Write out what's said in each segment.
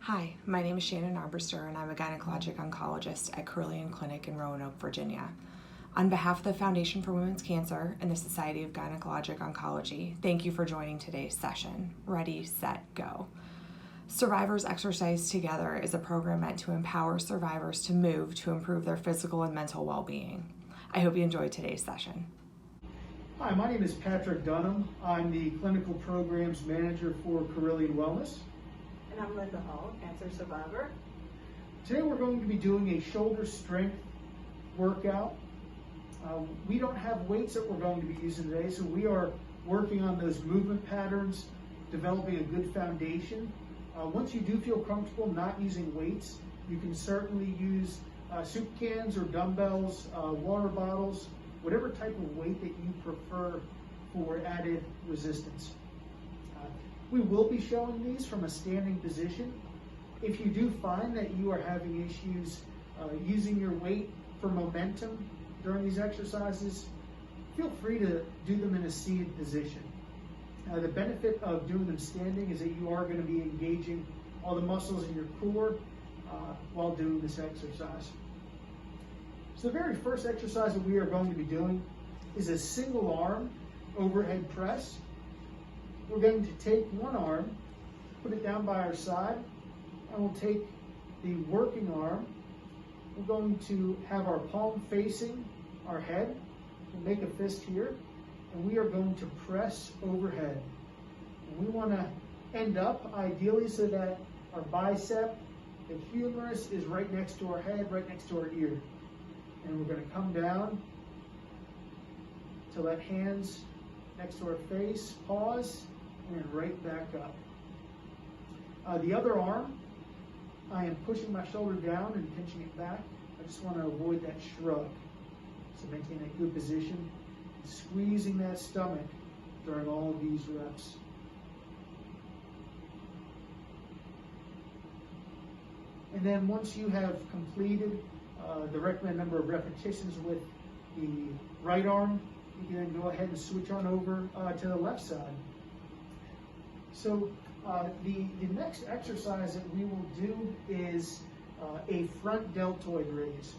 Hi, my name is Shannon Armbruster and I'm a gynecologic oncologist at Carillion Clinic in Roanoke, Virginia. On behalf of the Foundation for Women's Cancer and the Society of Gynecologic Oncology, thank you for joining today's session. Ready, set, go. Survivors Exercise Together is a program meant to empower survivors to move to improve their physical and mental well-being. I hope you enjoyed today's session. Hi, my name is Patrick Dunham. I'm the Clinical Programs Manager for Carillion Wellness. And I'm Linda Hall, cancer survivor. Today we're going to be doing a shoulder strength workout. We don't have weights that we're going to be using today, so we are working on those movement patterns, developing a good foundation. Once you do feel comfortable not using weights, you can certainly use soup cans or dumbbells, water bottles, whatever type of weight that you prefer for added resistance. We will be showing these from a standing position. If you do find that you are having issues using your weight for momentum during these exercises, feel free to do them in a seated position. The benefit of doing them standing is that you are going to be engaging all the muscles in your core while doing this exercise. So the very first exercise that we are going to be doing is a single arm overhead press. We're going to take one arm, put it down by our side, and we'll take the working arm. We're going to have our palm facing our head. We'll make a fist here, and we are going to press overhead. And we want to end up ideally so that our bicep, the humerus, is right next to our head, right next to our ear. And we're going to come down to let hands next to our face, pause, and right back up. The other arm, I am pushing my shoulder down and pinching it back. I just want to avoid that shrug. So maintain a good position, squeezing that stomach during all of these reps. And then once you have completed the recommended number of repetitions with the right arm, you can then go ahead and switch on over to the left side. So the next exercise that we will do is a front deltoid raise.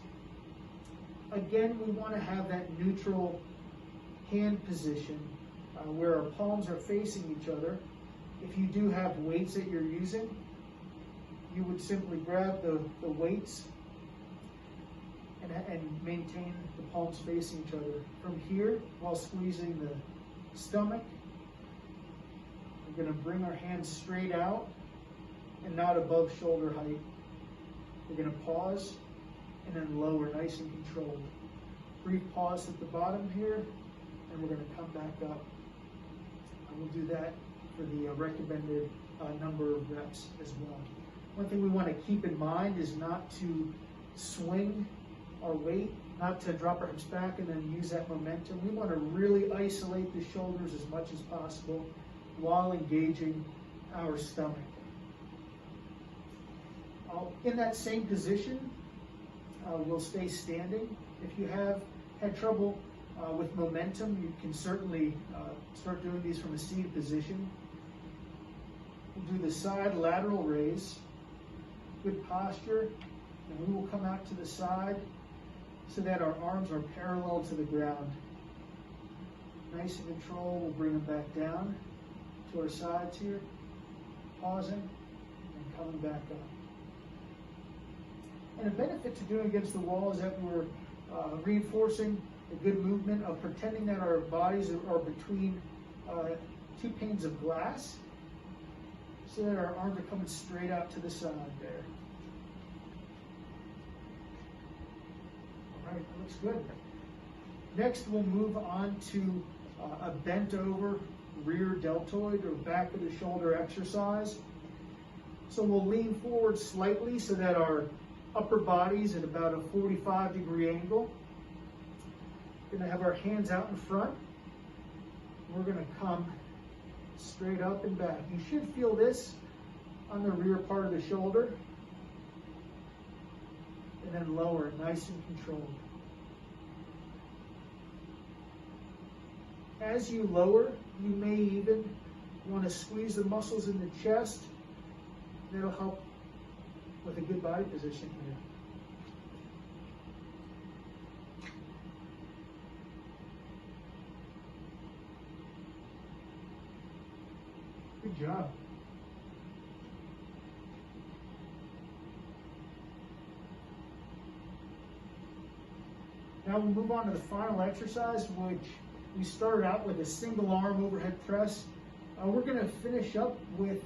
Again, we want to have that neutral hand position where our palms are facing each other. If you do have weights that you're using, you would simply grab the weights and maintain the palms facing each other. From here, while squeezing the stomach, we're going to bring our hands straight out and not above shoulder height. We're going to pause and then lower, nice and controlled. Brief pause at the bottom here, and we're going to come back up. And we'll do that for the recommended number of reps as well. One thing we want to keep in mind is not to swing our weight, not to drop our hips back and then use that momentum. We want to really isolate the shoulders as much as possible while engaging our stomach. In that same position, we'll stay standing. If you have had trouble with momentum, you can certainly start doing these from a seated position. We'll do the side lateral raise. Good posture, and we will come out to the side so that our arms are parallel to the ground. Nice and controlled, we'll bring them back down to our sides here, pausing and coming back up. And a benefit to doing against the wall is that we're reinforcing a good movement of pretending that our bodies are between two panes of glass, so that our arms are coming straight out to the side there. All right, that looks good. Next, we'll move on to a bent over rear deltoid or back of the shoulder exercise. So we'll lean forward slightly so that our upper body's at about a 45-degree angle. We're going to have our hands out in front. We're going to come straight up and back. You should feel this on the rear part of the shoulder. And then lower, nice and controlled. As you lower, you may even want to squeeze the muscles in the chest. That'll help with a good body position here. Good job. Now we'll move on to the final exercise, which we started out with a single arm overhead press. We're going to finish up with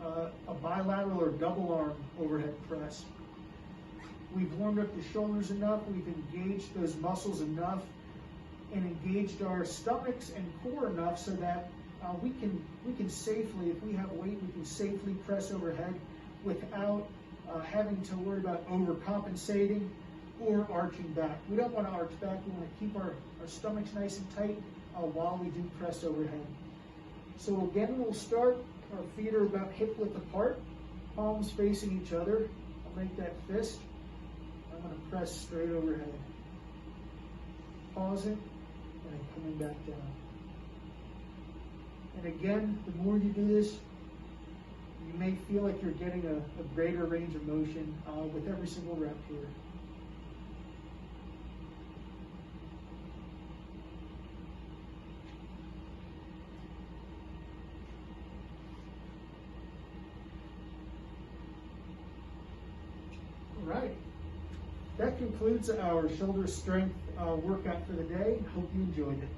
a bilateral or double arm overhead press. We've warmed up the shoulders enough, we've engaged those muscles enough, and engaged our stomachs and core enough so that we can safely, if we have weight, we can safely press overhead without having to worry about overcompensating or arching back. We don't want to arch back. We want to keep our stomachs nice and tight while we do press overhead. So again, we'll start. Our feet are about hip width apart, palms facing each other. I'll make that fist. I'm going to press straight overhead. Pausing and then coming back down. And again, the more you do this, you may feel like you're getting a greater range of motion with every single rep here. All right, that concludes our shoulder strength workout for the day. Hope you enjoyed it.